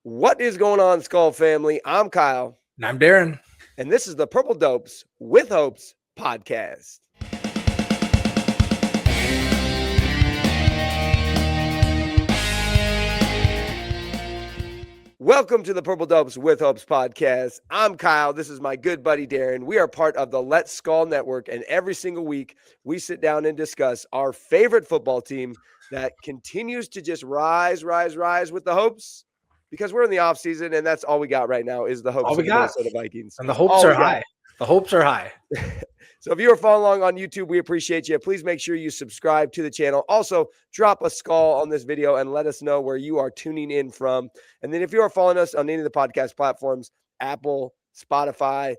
What is going on, Skull family? I'm Kyle, And I'm Darin. and this is the Purple Dopes with Hopes podcast. Welcome to the Purple Dopes with Hopes podcast. I'm Kyle. This is my good buddy Darin. We are part of the Let's Skull Network, and every single week we sit down and discuss our favorite football team that continues to just rise with the hopes. Because we're in the off season, and that's all we got right now is the hopes of the Minnesota Vikings. And the hopes are high. The hopes are high. So if you are following along on YouTube, we appreciate you. Please make sure you subscribe to the channel. Also, drop a skull on this video and let us know where you are tuning in from. And then if you are following us on any of the podcast platforms, Apple, Spotify,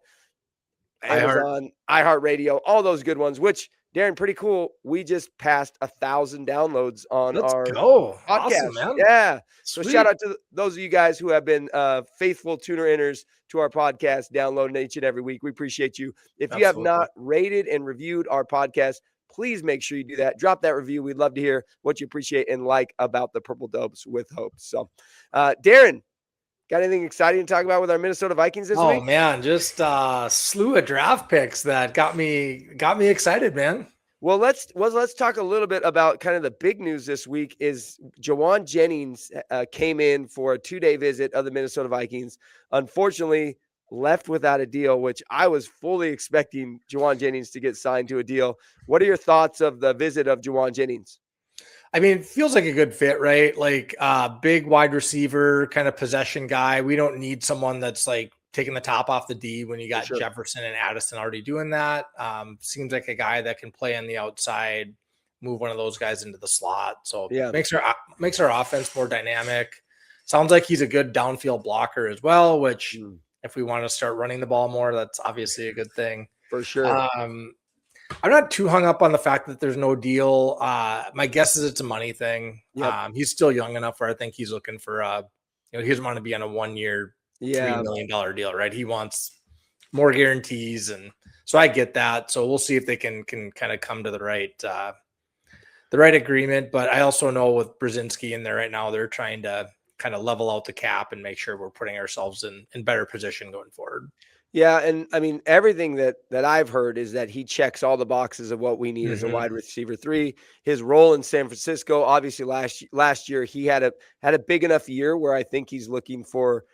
Amazon, iHeartRadio, all those good ones, which, Darin, pretty cool. We just passed 1,000 downloads on our podcast. Awesome, man. Yeah. Sweet. So shout out to those of you guys who have been faithful tuner-inners to our podcast, downloading each and every week. We appreciate you. If you have not rated and reviewed our podcast, please make sure you do that. Drop that review. We'd love to hear what you appreciate and like about the Purple Dopes with Hopes. So, Darin, got anything exciting to talk about with our Minnesota Vikings this week? Oh man, just slew of draft picks that got me excited, man. Well, let's talk a little bit about kind of the big news this week is Jauan Jennings came in for a 2-day visit of the Minnesota Vikings. Unfortunately, left without a deal, which I was fully expecting Jauan Jennings to get signed to a deal. What are your thoughts of the visit of Jauan Jennings? I mean, it feels like a good fit, right? Like big wide receiver, kind of possession guy. We don't need someone that's like taking the top off the D when you got Jefferson and Addison already doing that. Seems like a guy that can play on the outside, move one of those guys into the slot. So makes our offense more dynamic. Sounds like he's a good downfield blocker as well, which if we want to start running the ball more, that's obviously a good thing. For sure. I'm not too hung up on the fact that there's no deal. My guess is it's a money thing. Yep. He's still young enough where I think he's looking for he doesn't want to be on a 1-year, $3 million deal, right? He wants more guarantees, and so I get that. So we'll see if they can kind of come to the right agreement. But I also know with Brzezinski in there right now, they're trying to kind of level out the cap and make sure we're putting ourselves in better position going forward. Yeah, and I mean, everything that I've heard is that he checks all the boxes of what we need as a wide receiver 3. His role in San Francisco, obviously last year, he had a big enough year where I think he's looking for,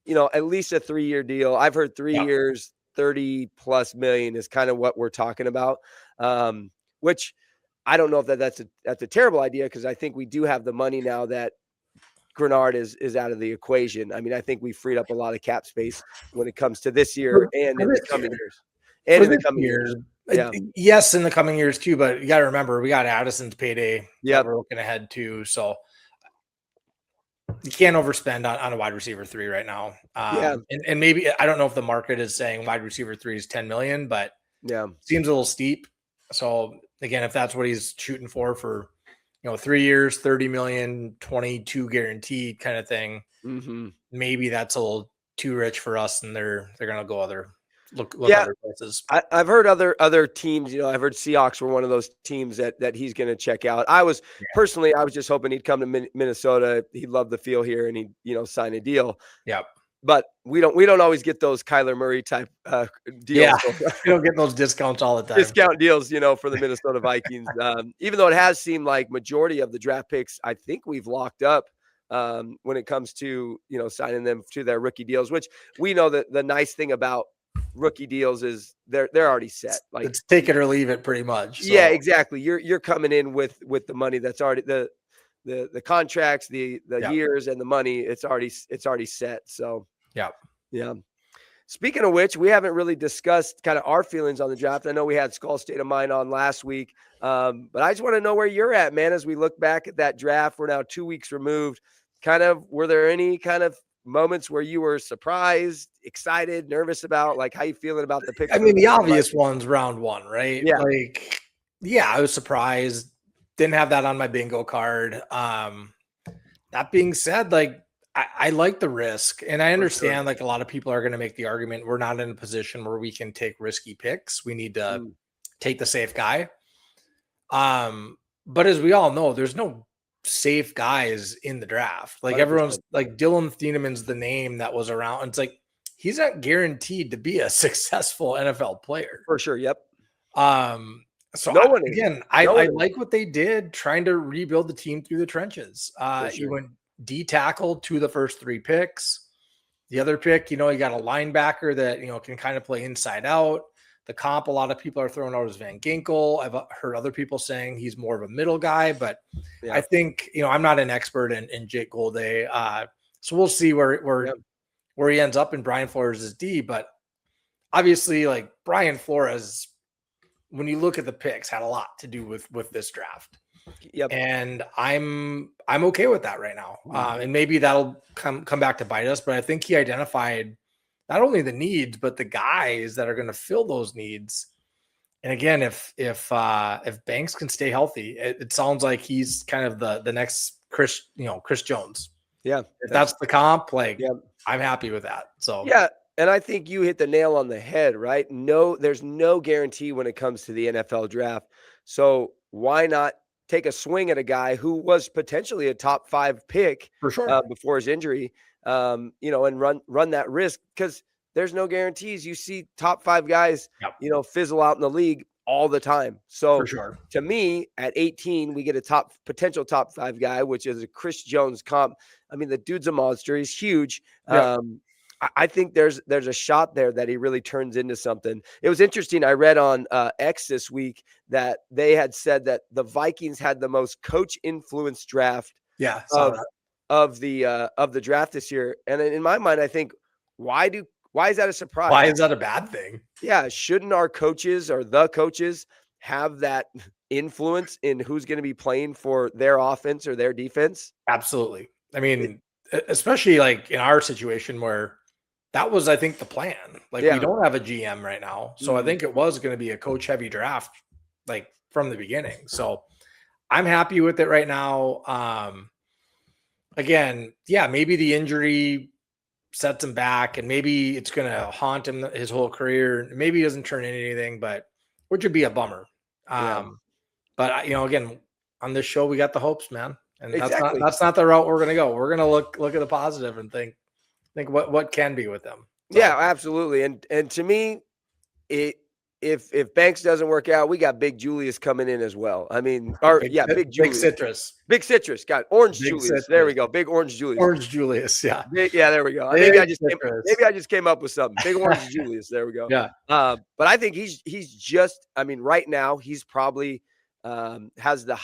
at least a 3-year deal. I've heard 3 years, 30+ million is kind of what we're talking about, which I don't know if that's a terrible idea, because I think we do have the money now that Grenard is out of the equation. I mean, I think we freed up a lot of cap space when it comes to this year and in the coming years. And in the coming years. Yeah. Yes, in the coming years too, but you got to remember we got Addison's payday that we're looking ahead to. So you can't overspend on a wide receiver 3 right now. And maybe I don't know if the market is saying wide receiver 3 is 10 million, but seems a little steep. So again, if that's what he's shooting for 3 years, 30 million, 22 guaranteed kind of thing. Maybe that's a little too rich for us, and they're going to go other places. I've heard other teams, I've heard Seahawks were one of those teams that he's going to check out. I was just hoping he'd come to Minnesota. He'd love the feel here, and he'd sign a deal. Yeah. But we don't always get those Kyler Murray type deals. Yeah, we don't get those discounts all the time. Discount deals, for the Minnesota Vikings. Even though it has seemed like majority of the draft picks, I think we've locked up when it comes to signing them to their rookie deals. Which we know that the nice thing about rookie deals is they're already set. Like it's take it or leave it, pretty much. So. Yeah, exactly. You're coming in with the money that's already the contracts, the years, and the money. It's already set. So. Yeah. Speaking of which, we haven't really discussed kind of our feelings on the draft. I know we had Skull State of Mind on last week, but I just want to know where you're at, man, as we look back at that draft. We're now 2 weeks removed. Were there any kind of moments where you were surprised, excited, nervous about, like, how you feeling about the pick? I mean, the obvious one's round 1, right? Yeah. I was surprised. Didn't have that on my bingo card. That being said, I like the risk, and I understand like a lot of people are going to make the argument we're not in a position where we can take risky picks. We need to take the safe guy. But as we all know, there's no safe guys in the draft. Like 100%. everyone's like Dylan Thienemann's the name that was around. It's like he's not guaranteed to be a successful NFL player. For sure. Yep. So no one is. I like what they did trying to rebuild the team through the trenches. Sure. You went D tackle to the first 3 picks. The other pick, you got a linebacker that, can kind of play inside out. The comp, a lot of people are throwing out as Van Ginkel. I've heard other people saying he's more of a middle guy, but I think, I'm not an expert in Jake Golday. So we'll see where he ends up in Brian Flores' D, but obviously like Brian Flores, when you look at the picks, had a lot to do with this draft. Yep. And I'm okay with that right now. And maybe that'll come back to bite us, but I think he identified not only the needs, but the guys that are going to fill those needs. And again, if Banks can stay healthy, it sounds like he's kind of the next Chris Jones. Yeah. If that's the comp, I'm happy with that. So yeah. And I think you hit the nail on the head, right? No, there's no guarantee when it comes to the NFL draft. So why not take a swing at a guy who was potentially a top 5 pick for sure before his injury, and run that risk, because there's no guarantees. You see top 5 guys, fizzle out in the league all the time. So for sure. To me, at 18, we get a potential top 5 guy, which is a Chris Jones comp. I mean, the dude's a monster. He's huge. Yeah. I think there's a shot there that he really turns into something. It was interesting. I read on X this week that they had said that the Vikings had the most coach influenced draft of the draft this year. And in my mind, I think, why is that a surprise? Why is that a bad thing? Yeah. Shouldn't our coaches or the coaches have that influence in who's going to be playing for their offense or their defense? Absolutely. I mean, especially like in our situation where that was, I think, the plan. Like we don't have a GM right now. So I think it was going to be a coach heavy draft, like from the beginning. So I'm happy with it right now. Again, maybe the injury sets him back and maybe it's going to haunt him his whole career. Maybe he doesn't turn into anything, which would be a bummer. But again, on this show, we got the hopes, man. And that's not the route we're going to go. We're going to look at the positive and think what can be with them. So. Yeah, absolutely. And to me, if Banks doesn't work out, we got Big Julius coming in as well. I mean, Big Julius. Big Citrus. Got Orange Big Julius. Citrus. There we go. Big Orange Julius. Orange Julius, yeah. There we go. Maybe I just came up with something. Big Orange Julius. There we go. Yeah. But I think he's just, I mean, right now he's probably has the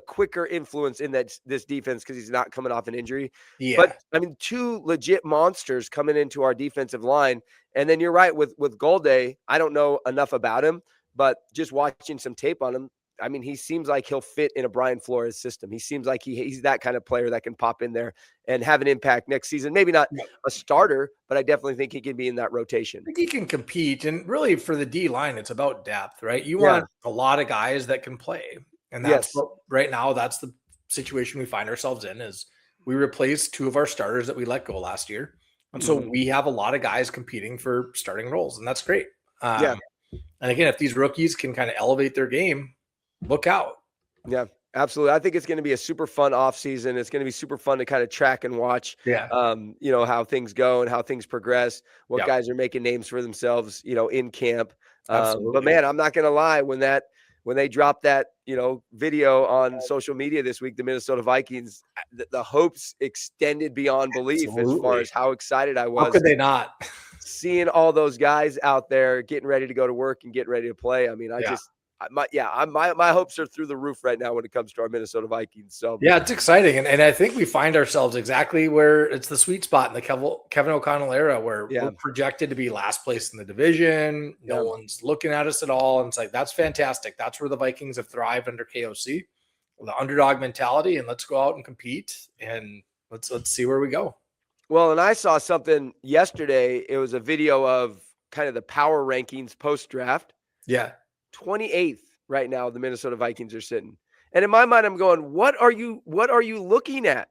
quicker influence in this defense because he's not coming off an injury. Yeah. But I mean, 2 legit monsters coming into our defensive line. And then you're right with Golday. I don't know enough about him, but just watching some tape on him, I mean, he seems like he'll fit in a Brian Flores system. He seems like he's that kind of player that can pop in there and have an impact next season. Maybe not a starter, but I definitely think he can be in that rotation. I think he can compete. And really for the D line, it's about depth, right? You want a lot of guys that can play. And that's right now, that's the situation we find ourselves in, is we replaced 2 of our starters that we let go last year. And so we have a lot of guys competing for starting roles, and that's great. And again, if these rookies can kind of elevate their game, look out. Yeah, absolutely. I think it's going to be a super fun offseason. It's going to be super fun to kind of track and watch, how things go and how things progress, what guys are making names for themselves, in camp. But man, I'm not going to lie, when they dropped that, video on social media this week, the Minnesota Vikings, the hopes extended beyond belief as far as how excited I was. How could they not? Seeing all those guys out there getting ready to go to work and getting ready to play. I mean, my hopes are through the roof right now when it comes to our Minnesota Vikings. So it's exciting. And I think we find ourselves exactly where it's the sweet spot in the Kevin O'Connell era, where we're projected to be last place in the division. No one's looking at us at all. And it's like, that's fantastic. That's where the Vikings have thrived under KOC, the underdog mentality. And let's go out and compete and let's see where we go. Well, and I saw something yesterday. It was a video of kind of the power rankings post-draft. Yeah. 28th right now, the Minnesota Vikings are sitting. And in my mind, I'm going, what are you looking at?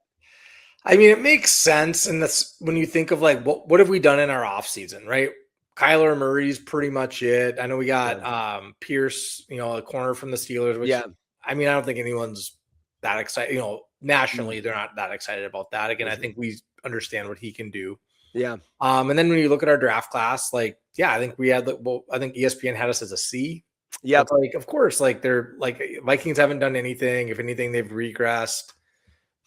I mean, it makes sense. And that's when you think of like, what have we done in our off season, right? Kyler Murray's pretty much it. I know we got Pierce, a corner from the Steelers, which I mean, I don't think anyone's that excited. Nationally, they're not that excited about that. Again, I think we understand what he can do. Yeah. And then when you look at our draft class, I think we had, I think ESPN had us as a C. Yeah. Of course, they're Vikings haven't done anything. If anything, they've regressed.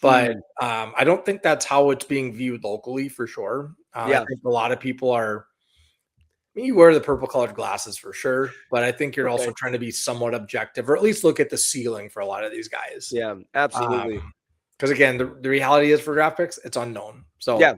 But I don't think that's how it's being viewed locally for sure. I think a lot of people are. You wear the purple colored glasses for sure, but I think you're also trying to be somewhat objective, or at least look at the ceiling for a lot of these guys. Yeah, absolutely. Because again, the reality is for draft picks, it's unknown. So yeah,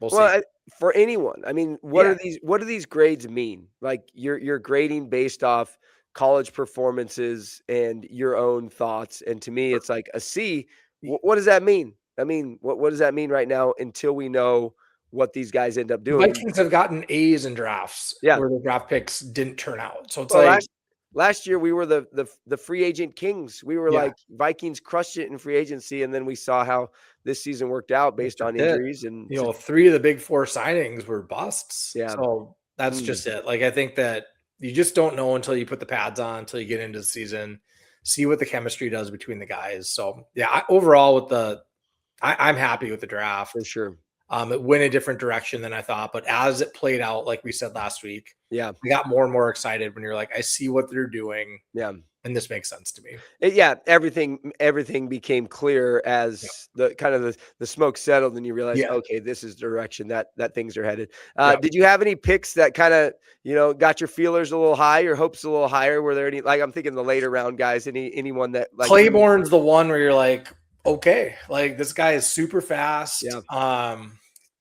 we'll see. For anyone, I mean, what do these grades mean? Like you're grading based off college performances and your own thoughts. And to me, it's like a C. What does that mean? I mean, what does that mean right now until we know what these guys end up doing? Vikings have gotten A's in drafts where the draft picks didn't turn out. So it's last year we were the free agent kings. We were like Vikings crushed it in free agency, and then we saw how this season worked out based on injuries. And 3 of the big 4 signings were busts. Yeah. So that's just it. I think that you just don't know until you put the pads on, until you get into the season, see what the chemistry does between the guys. So overall I'm happy with the draft for sure. It went a different direction than I thought, but as it played out, like we said last week, I got more and more excited when you're like, I see what they're doing. Yeah. And this makes sense to me. Everything became clear as the kind of the smoke settled, and you realize, okay, this is the direction that things are headed. Did you have any picks that kind of, got your feelers a little high, your hopes a little higher? Were there any, I'm thinking the later round guys, anyone that Claiborne's the one where you're like, okay, this guy is super fast. Yeah.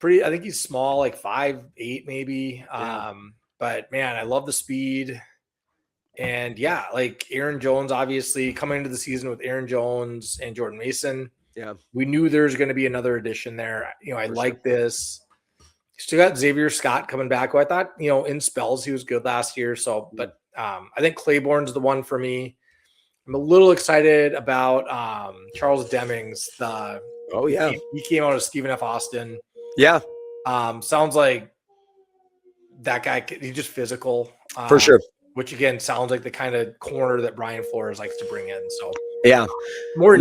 I think he's small, 5'8" maybe. But man, I love the speed. And Aaron Jones, obviously coming into the season with Aaron Jones and Jordan Mason. Yeah. We knew there's going to be another addition there. I like this. Still got Xavier Scott coming back, who I thought, in spells, he was good last year. So, but I think Claiborne's the one for me. I'm a little excited about Charles Demings. He came out of Stephen F. Austin. Yeah. Sounds like that guy, he's just physical. For sure. Which again sounds like the kind of corner that Brian Flores likes to bring in. So more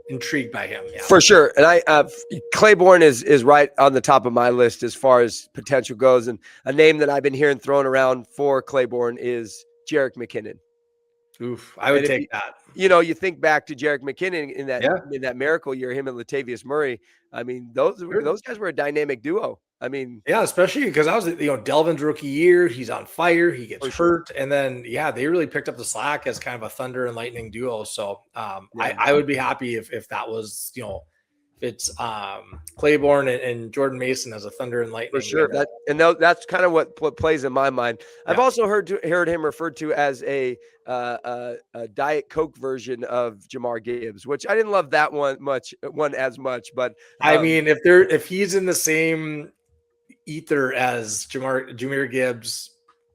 intrigued by him. For sure. And Claiborne is right on the top of my list as far as potential goes. And a name that I've been hearing thrown around for Claiborne is Jerick McKinnon. Oof, I would take that. You think back to Jerick McKinnon in that miracle year, him and Latavius Murray. I mean, those guys were a dynamic duo. I mean, especially because I was, Delvin's rookie year, he's on fire, he gets hurt, and then they really picked up the slack as kind of a thunder and lightning duo. So I would be happy if that was, if it's Claiborne and Jordan Mason as a thunder and lightning. For sure, that's kind of what plays in my mind. I've also heard him referred to as a Diet Coke version of Jahmyr Gibbs, which I didn't love that one as much. But I mean, if he's in the same ether as Jahmyr Gibbs,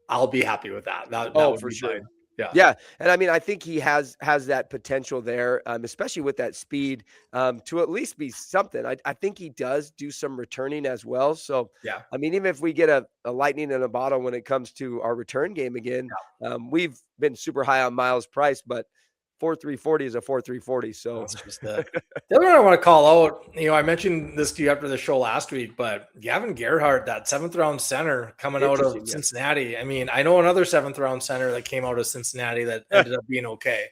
I'll be happy with that. That would for be sure. fine. Yeah. And I mean, I think he has that potential there, especially with that speed, to at least be something. I think he does do some returning as well. So, I mean, even if we get a lightning in a bottle when it comes to our return game again, we've been super high on Miles Price, but 4.340 is a 4.340. So that's just the other one I want to call out. I mentioned this to you after the show last week, but Gavin Gerhardt, that 7th round center coming out of Cincinnati. I mean, I know another 7th round center that came out of Cincinnati that ended up being okay.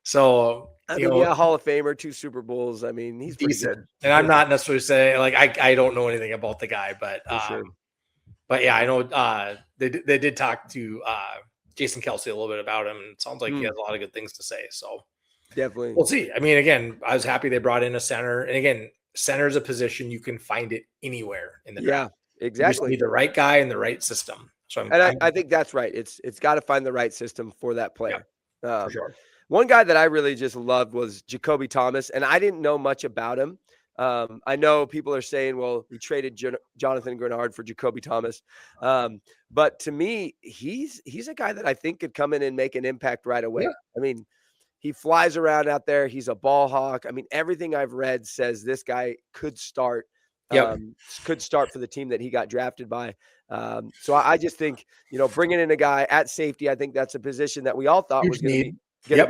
So Hall of Famer, 2 Super Bowls. I mean, he's decent. And I'm not necessarily saying I don't know anything about the guy, but but I know they did talk to Jason Kelsey a little bit about him, and it sounds like he has a lot of good things to say. So definitely, we'll see. I mean, again, I was happy they brought in a center, and again, center is a position you can find it anywhere in the draft. Exactly. You just need the right guy in the right system. So I think that's right. It's got to find the right system for that player. For sure. One guy that I really just loved was Jacoby Thomas, and I didn't know much about him. I know people are saying, well, we traded Jonathan Grenard for Jacoby Thomas. But to me, he's a guy that I think could come in and make an impact right away. Yeah. I mean, he flies around out there. He's a ball hawk. I mean, everything I've read says this guy could start for the team that he got drafted by. So I just think, bringing in a guy at safety, I think that's a position that we all thought was going to be going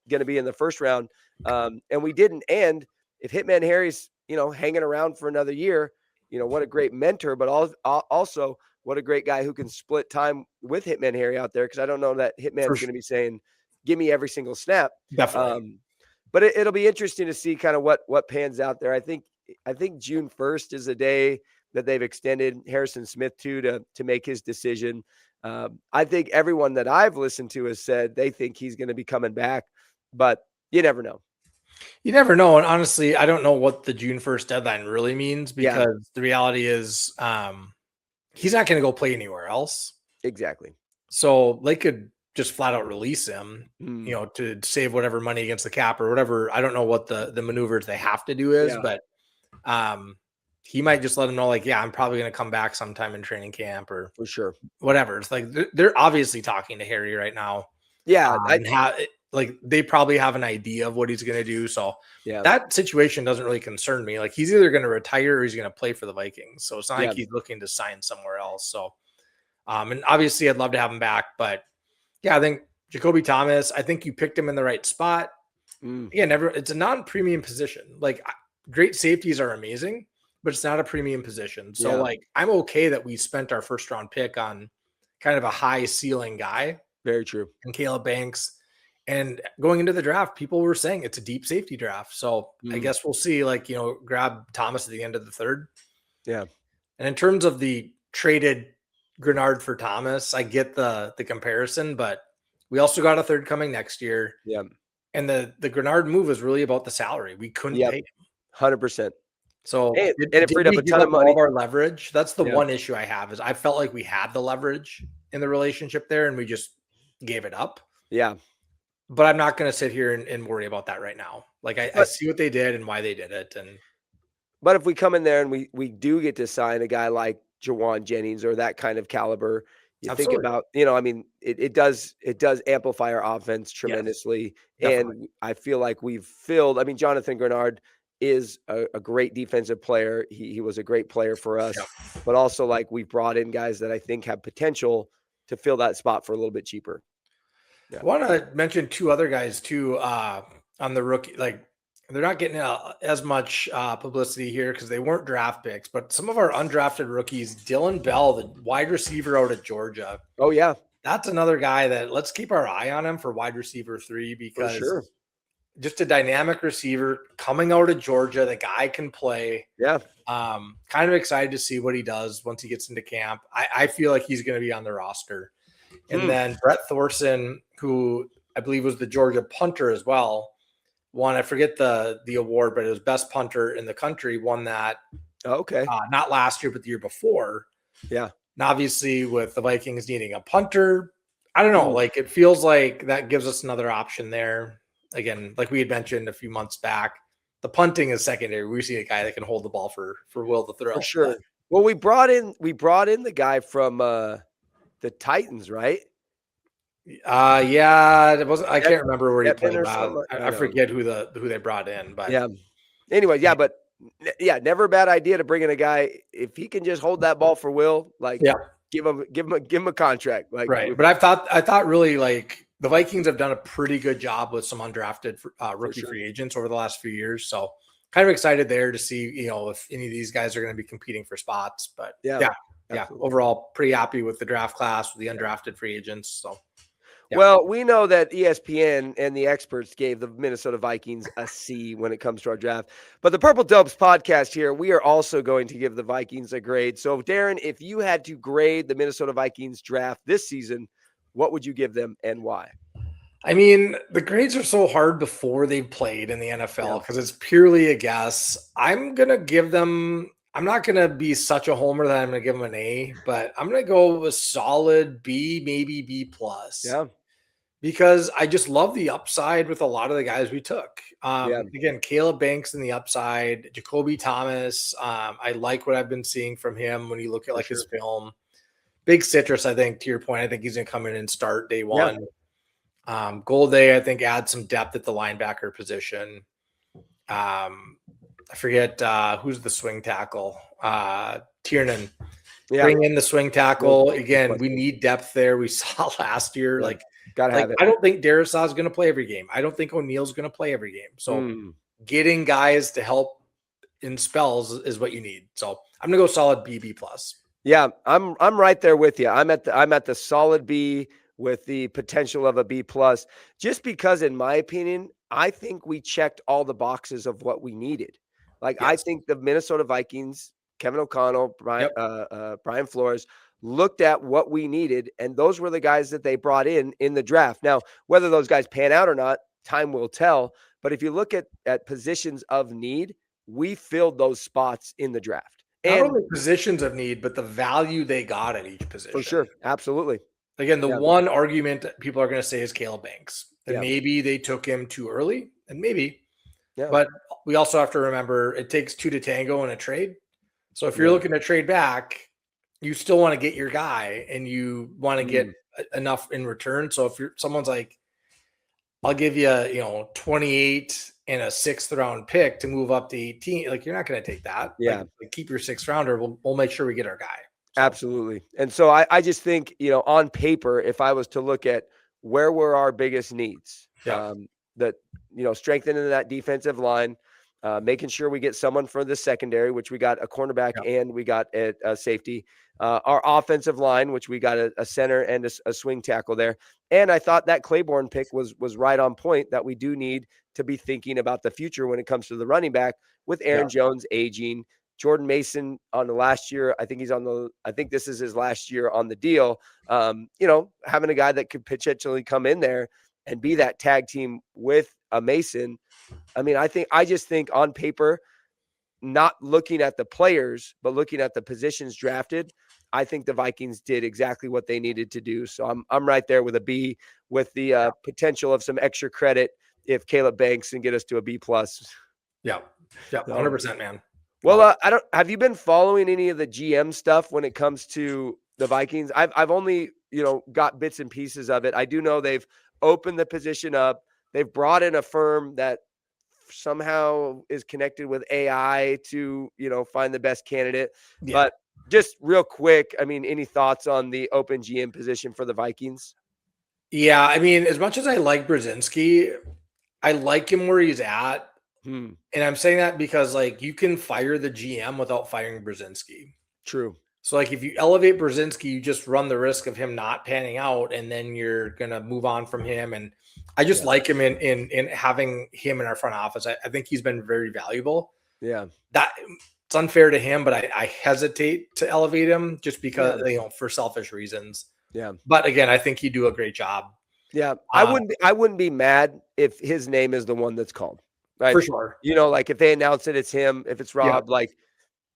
to be in the first round. And we didn't. And if Hitman Harry's, hanging around for another year, what a great mentor, but also what a great guy who can split time with Hitman Harry out there. Cause I don't know that Hitman's going to be saying, give me every single snap. Definitely. But it'll be interesting to see kind of what pans out there. I think June 1st is the day that they've extended Harrison Smith to make his decision. I think everyone that I've listened to has said they think he's going to be coming back, but you never know. You never know. And honestly, I don't know what the June 1st deadline really means, because the reality is he's not going to go play anywhere else. Exactly. So they could just flat out release him, to save whatever money against the cap or whatever. I don't know what the maneuvers they have to do is, but he might just let them know, like, yeah, I'm probably going to come back sometime in training camp or for sure, whatever. It's like they're obviously talking to Harry right now. Yeah. They probably have an idea of what he's going to do. So yeah, that situation doesn't really concern me. Like, he's either going to retire or he's going to play for the Vikings. So it's not like he's looking to sign somewhere else. So, and obviously I'd love to have him back, but yeah, I think Jacoby Thomas, I think you picked him in the right spot. Again, it's a non-premium position. Like, great safeties are amazing, but it's not a premium position. So like, I'm okay that we spent our first round pick on kind of a high ceiling guy. Very true. And Caleb Banks. And going into the draft, people were saying it's a deep safety draft. So I guess we'll see, like, grab Thomas at the end of the third. Yeah. And in terms of the traded Grenard for Thomas, I get the comparison, but we also got a third coming next year. Yeah. And the Grenard move is really about the salary. We couldn't pay him. 100%. So it freed up a ton of money. All of our leverage. That's the one issue I have, is I felt like we had the leverage in the relationship there and we just gave it up. Yeah. But I'm not going to sit here and worry about that right now. Like, I see what they did and why they did it. But if we come in there and we do get to sign a guy like Jawan Jennings or that kind of caliber, you think about, it does amplify our offense tremendously. Yes, and I feel like we've filled, Jonathan Grenard is a great defensive player. He was a great player for us, but also, like, we've brought in guys that I think have potential to fill that spot for a little bit cheaper. I want to mention two other guys too, on the rookie. Like, they're not getting as much publicity here because they weren't draft picks, but some of our undrafted rookies, Dylan Bell, the wide receiver out of Georgia. Oh yeah. That's another guy that let's keep our eye on him for wide receiver 3, because just a dynamic receiver coming out of Georgia. The guy can play. Yeah. Kind of excited to see what he does once he gets into camp. I feel like he's going to be on the roster. And then Brett Thorson, who I believe was the Georgia punter as well, won, I forget the award, but it was best punter in the country, won that. Okay. Not last year, but the year before. Yeah. And obviously with the Vikings needing a punter, I don't know, like, it feels like that gives us another option there. Again, like we had mentioned a few months back, the punting is secondary. We see a guy that can hold the ball for Will to throw. For sure. Well, we brought in the guy from the Titans, right? Yeah, it wasn't. I can't remember where he played. I forget who they brought in, but Anyway, but never a bad idea to bring in a guy if he can just hold that ball for Will. Like, give him a contract. Like, right. But I thought really, like, the Vikings have done a pretty good job with some undrafted rookie free agents over the last few years. So kind of excited there to see, if any of these guys are going to be competing for spots. But overall pretty happy with the draft class, with the undrafted free agents. So. Yeah. Well, we know that ESPN and the experts gave the Minnesota Vikings a C when it comes to our draft. But the Purple Dopes podcast here, we are also going to give the Vikings a grade. So, Darin, if you had to grade the Minnesota Vikings draft this season, what would you give them and why? The grades are so hard before they've played in the NFL because it's purely a guess. I'm going to give them – I'm not going to be such a homer that I'm going to give them an A, but I'm going to go with a solid B, maybe B+. Yeah. Because I just love the upside with a lot of the guys we took. Again, Caleb Banks in the upside, Jacoby Thomas. I like what I've been seeing from him when you look at his film. Big Citrus, I think, to your point, I think he's going to come in and start day one. Golday, I think, adds some depth at the linebacker position. I forget who's the swing tackle. Tiernan. Bring in the swing tackle. Again, we need depth there. We saw last year, Gotta Like, have it. I don't think Darisaw is going to play every game. I don't think O'Neill's going to play every game. So getting guys to help in spells is what you need. So I'm gonna go solid B plus. Yeah, I'm right there with you. I'm at the solid B with the potential of a B plus, just because, in my opinion, I think we checked all the boxes of what we needed. Like, I think the Minnesota Vikings, Kevin O'Connell, Brian Flores, looked at what we needed, and those were the guys that they brought in the draft. Now, whether those guys pan out or not, time will tell. But if you look at positions of need, we filled those spots in the draft. Not only positions of need, but the value they got at each position. For sure. Absolutely. Again, the one argument that people are going to say is Caleb Banks. And maybe they took him too early, and maybe. Yeah. But we also have to remember it takes two to tango in a trade. So if you're looking to trade back, you still want to get your guy, and you want to get enough in return. So if someone's like, I'll give you, 28 and a 6th round pick to move up to 18. Like, you're not going to take that. Yeah. Like, keep your 6th rounder. We'll make sure we get our guy. So. Absolutely. And so I just think, on paper, if I was to look at where were our biggest needs, that, strengthening that defensive line, making sure we get someone for the secondary, which we got a cornerback and we got a safety, our offensive line, which we got a center and a swing tackle there. And I thought that Claiborne pick was right on point, that we do need to be thinking about the future when it comes to the running back, with Aaron Jones aging, Jordan Mason on the last year. I think this is his last year on the deal. Having a guy that could potentially come in there and be that tag team with a Mason. I mean, I just think on paper, not looking at the players, but looking at the positions drafted, I think the Vikings did exactly what they needed to do. So I'm right there with a B, with the potential of some extra credit if Caleb Banks can get us to a B plus. Yeah. 100%, man. Well, have you been following any of the GM stuff when it comes to the Vikings? I've only, got bits and pieces of it. I do know they've opened the position up. They've brought in a firm that somehow is connected with AI to, find the best candidate. Yeah. But just real quick, I mean, any thoughts on the open GM position for the Vikings? Yeah, I mean, as much as I like Brzezinski, I like him where he's at. And I'm saying that because, like, you can fire the GM without firing Brzezinski. True. So, like, if you elevate Brzezinski, you just run the risk of him not panning out, and then you're going to move on from him. And I just like him in having him in our front office. I think he's been very valuable. Yeah. That it's unfair to him, but I hesitate to elevate him just because, for selfish reasons. Yeah. But again, I think he'd do a great job. Yeah. I wouldn't be mad if his name is the one that's called. Right. For sure. Like if they announce it, it's him. If it's Rob, like,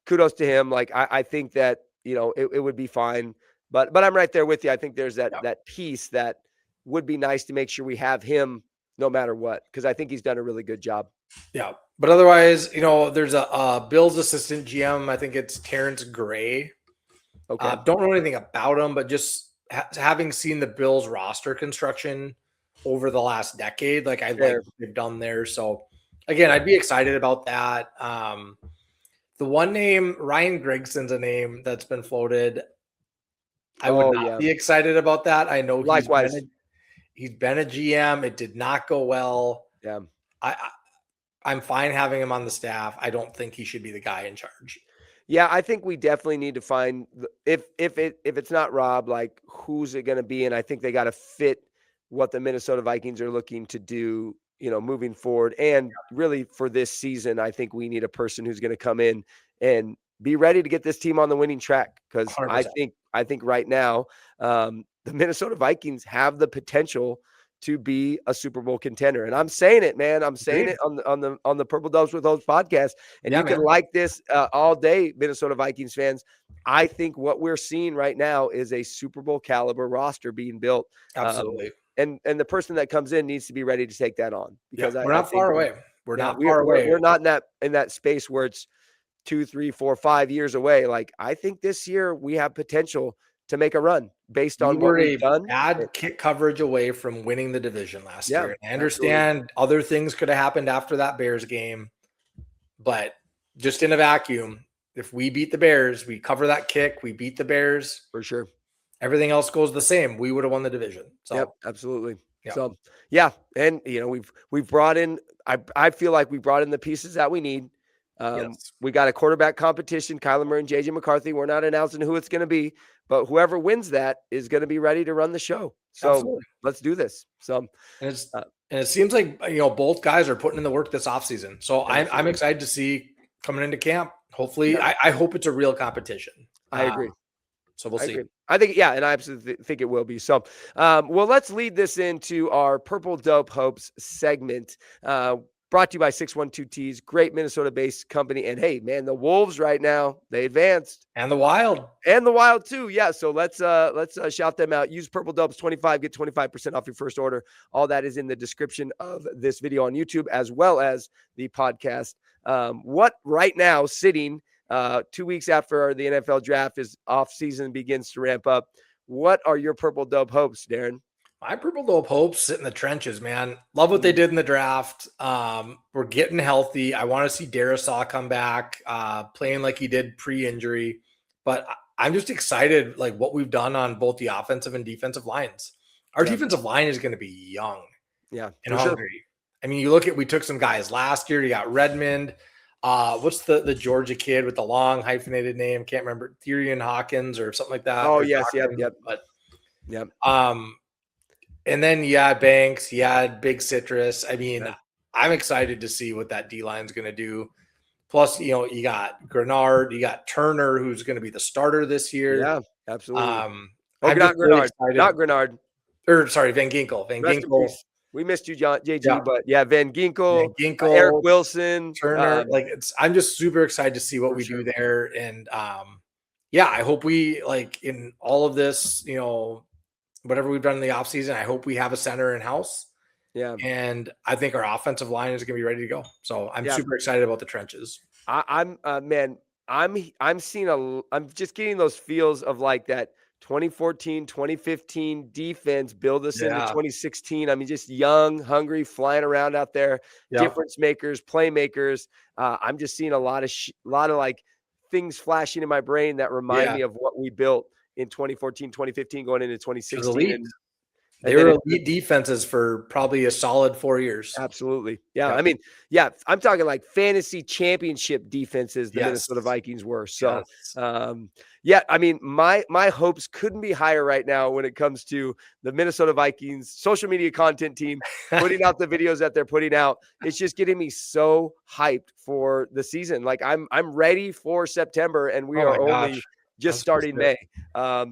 kudos to him. Like, I think that, it would be fine. But I'm right there with you. I think there's that piece that would be nice to make sure we have him no matter what, because I think he's done a really good job. Yeah. But otherwise, there's a Bills assistant GM. I think it's Terrence Gray. Okay. Don't know anything about him, but just having seen the Bills roster construction over the last decade, like, I like what they've done there. So, again, I'd be excited about that. The one name, Ryan Gregson's a name that's been floated. I would not be excited about that. I know he's been a GM. It did not go well. Yeah. I'm fine having him on the staff. I don't think he should be the guy in charge. Yeah, I think we definitely need to find if it's not Rob, like, who's it going to be? And I think they got to fit what the Minnesota Vikings are looking to do, moving forward. And really for this season, I think we need a person who's going to come in and be ready to get this team on the winning track. Because I think right now, the Minnesota Vikings have the potential to be a Super Bowl contender. And I'm saying it, man. I'm saying it on the Purple Doves with Hosts podcast. And you can like this all day, Minnesota Vikings fans. I think what we're seeing right now is a Super Bowl caliber roster being built. Absolutely. And the person that comes in needs to be ready to take that on, because we're not far away. We're not in that space where it's 2, 3, 4, 5 years away. Like, I think this year we have potential to make a run based on what we've done. Bad kick coverage away from winning the division last year. I understand other things could have happened after that Bears game, but just in a vacuum, if we beat the Bears, we cover that kick, we beat the Bears for sure. everything else goes the same, we would have won the division. So yep, absolutely. Yep. So yeah, and we've brought in. I feel like we brought in the pieces that we need. yes. We got a quarterback competition, Kyler Murray and JJ McCarthy. We're not announcing who it's going to be, but whoever wins that is going to be ready to run the show. So Absolutely. let's do this. So and it seems like both guys are putting in the work this offseason. So I'm excited to see coming into camp. Hopefully, I hope it's a real competition. I agree. So we'll see. I think, yeah, and I absolutely think it will be. So, well, let's lead this into our Purple Dope Hopes segment. Brought to you by 612Tees, great Minnesota-based company. And hey, man, the Wolves right now, they advanced. And the Wild. And the Wild too. Yeah. So let's shout them out. Use Purple Dopes 25, get 25% off your first order. All that is in the description of this video on YouTube, as well as the podcast. What right now, sitting 2 weeks after the NFL draft is off season begins to ramp up. What are your Purple Dope hopes, Darin? My Purple Dope hopes sit in the trenches, man. Love what they did in the draft. We're getting healthy. I want to see Darisaw come back, playing like he did pre-injury. But I'm just excited, like what we've done on both the offensive and defensive lines. Our defensive line is going to be young, and hungry. Sure. I mean, you look at, we took some guys last year. You got Redmond. What's the Georgia kid with the long hyphenated name? Can't remember. Therian Hawkins or something like that. Oh, yes. Yep. But, yep. And then you had Banks, you had Big Citrus. I mean, I'm excited to see what that D-line is going to do. Plus, you got Grenard, you got Turner, who's going to be the starter this year. Yeah, absolutely. Not Grenard. Not Grenard. Or sorry, Van Ginkel. Van Ginkel. We missed you, JG, but yeah, Van Ginkel, Eric Wilson, Turner. I'm just super excited to see what we do there. And I hope we, like, in all of this, whatever we've done in the offseason, I hope we have a center in house. Yeah. And I think our offensive line is going to be ready to go. So I'm super excited about the trenches. I'm just getting those feels of like that 2014, 2015 defense build us into 2016. I mean, just young, hungry, flying around out there, difference makers, playmakers. I'm just seeing a lot of like things flashing in my brain that remind me of what we built in 2014, 2015, going into 2016. They were elite defenses for probably a solid 4 years. Absolutely. Yeah. I mean, I'm talking like fantasy championship defenses the Minnesota Vikings were. So, I mean, my hopes couldn't be higher right now when it comes to the Minnesota Vikings social media content team putting out the videos that they're putting out. It's just getting me so hyped for the season. Like I'm ready for September, and we are only just starting May.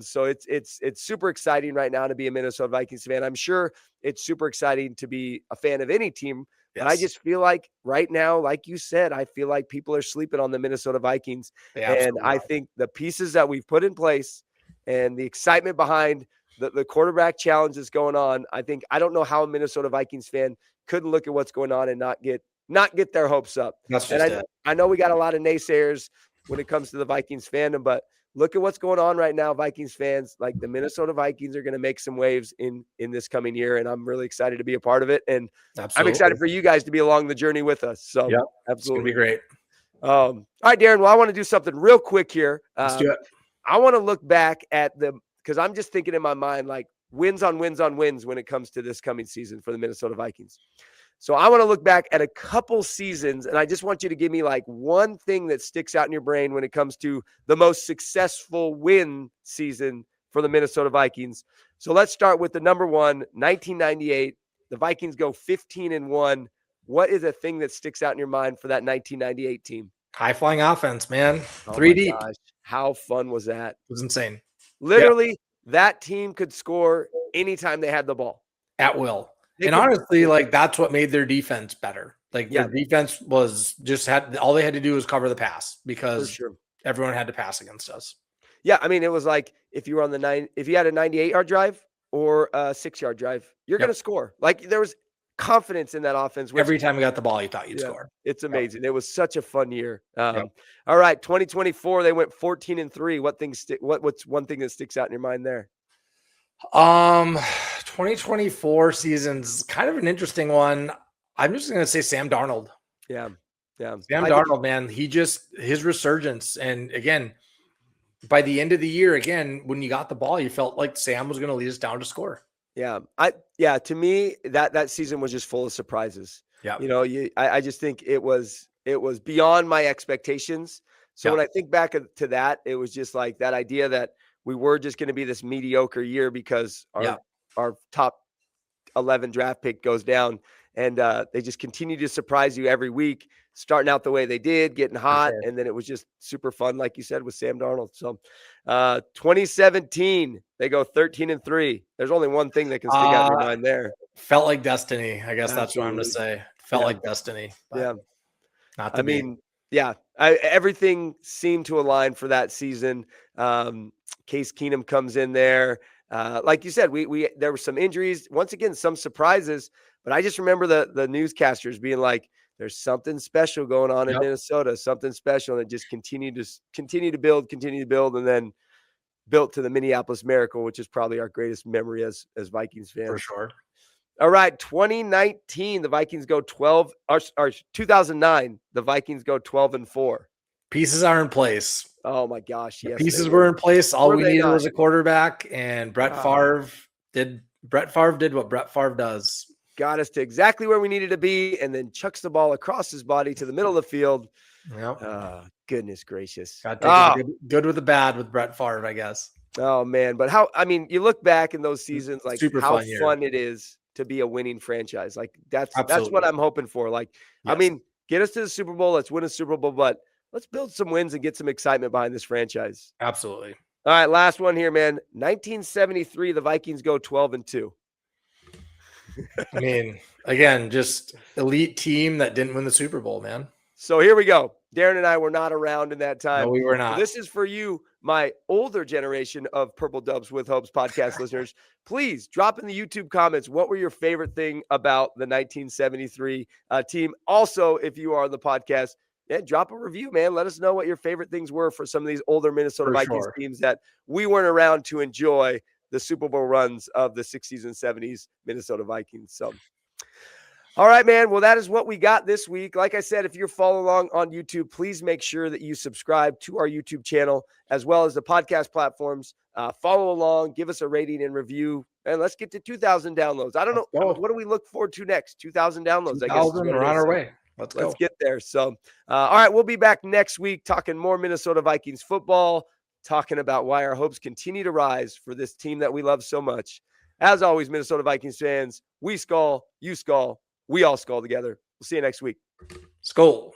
So it's super exciting right now to be a Minnesota Vikings fan. I'm sure it's super exciting to be a fan of any team, but I just feel like right now, like you said, I feel like people are sleeping on the Minnesota Vikings. And I think the pieces that we've put in place and the excitement behind the quarterback challenge that's going on, I don't know how a Minnesota Vikings fan couldn't look at what's going on and not get their hopes up. I know we got a lot of naysayers when it comes to the Vikings fandom, but look at what's going on right now, Vikings fans. Like the Minnesota Vikings are going to make some waves in this coming year, and I'm really excited to be a part of it. And I'm excited for you guys to be along the journey with us. So absolutely, it's going to be great. All right, Darin. Well, I want to do something real quick here. Let's do it. I want to look back at because I'm just thinking in my mind like wins on wins on wins when it comes to this coming season for the Minnesota Vikings. So I want to look back at a couple seasons, and I just want you to give me like one thing that sticks out in your brain when it comes to the most successful win season for the Minnesota Vikings. So let's start with the number one, 1998. The Vikings go 15-1. What is a thing that sticks out in your mind for that 1998 team? High-flying offense, man. 3 deep. Gosh, how fun was that? It was insane. Literally, that team could score anytime they had the ball. At will. And honestly, like that's what made their defense better. Like their defense was all they had to do was cover the pass because everyone had to pass against us. Yeah, I mean, it was like if you were on if you had a 98-yard drive or a 6-yard drive, you're going to score. Like there was confidence in that offense. Every time you got the ball, you thought you'd score. It's amazing. It was such a fun year. All right, 2024, they went 14-3. What's one thing that sticks out in your mind there? 2024 season's kind of an interesting one. I'm just going to say Sam Darnold. Yeah. Sam Darnold, man, his resurgence. And again, by the end of the year, again, when you got the ball, you felt like Sam was going to lead us down to score. Yeah. To me, that season was just full of surprises. Yeah. I just think it was beyond my expectations. So when I think back to that, it was just like that idea that we were just going to be this mediocre year because our top 11 draft pick goes down, and they just continue to surprise you every week, starting out the way they did, getting hot. And then it was just super fun, like you said, with Sam Darnold. So 2017, they go 13-3. There's only one thing that can stick out in your mind there. Felt like destiny. I guess that's what I'm going to say. Felt like destiny. Not to be. Everything seemed to align for that season. Case Keenum comes in there. Like you said, there were some injuries. Once again, some surprises. But I just remember the newscasters being like, "There's something special going on in Minnesota, something special," and it just continued to build, and then built to the Minneapolis Miracle, which is probably our greatest memory as Vikings fans. For sure. All right, 2019, the Vikings go 12. Or 2009, the Vikings go 12-4. Pieces are in place. Oh my gosh, yes. Pieces were in place. All we needed was a quarterback, and Brett Favre did what Brett Favre does. Got us to exactly where we needed to be, and then chucks the ball across his body to the middle of the field. Goodness gracious. Got to take good with the bad with Brett Favre, I guess. Oh man, but you look back in those seasons, like super how fun it is to be a winning franchise. Like that's what I'm hoping for. Like, get us to the Super Bowl. Let's win a Super Bowl, but let's build some wins and get some excitement behind this franchise. Absolutely. All right, last one here, man. 1973, the Vikings go 12-2. I mean, again, just elite team that didn't win the Super Bowl, man. So here we go. Darin and I were not around in that time. No, we were not. So this is for you, my older generation of Purple Dubs with Hopes podcast listeners. Please drop in the YouTube comments, what were your favorite thing about the 1973 team? Also, if you are on the podcast, drop a review, man. Let us know what your favorite things were for some of these older Minnesota Vikings teams that we weren't around to enjoy the Super Bowl runs of the 60s and 70s Minnesota Vikings. So, all right, man. Well, that is what we got this week. Like I said, if you're following along on YouTube, please make sure that you subscribe to our YouTube channel as well as the podcast platforms. Follow along, give us a rating and review, and let's get to 2,000 downloads. I don't know. What do we look forward to next? 2,000 downloads, 2,000, I guess. We're on our way. Let's get there. So, all right, we'll be back next week talking more Minnesota Vikings football, talking about why our hopes continue to rise for this team that we love so much. As always, Minnesota Vikings fans, we skull, you skull, we all skull together. We'll see you next week. Skull.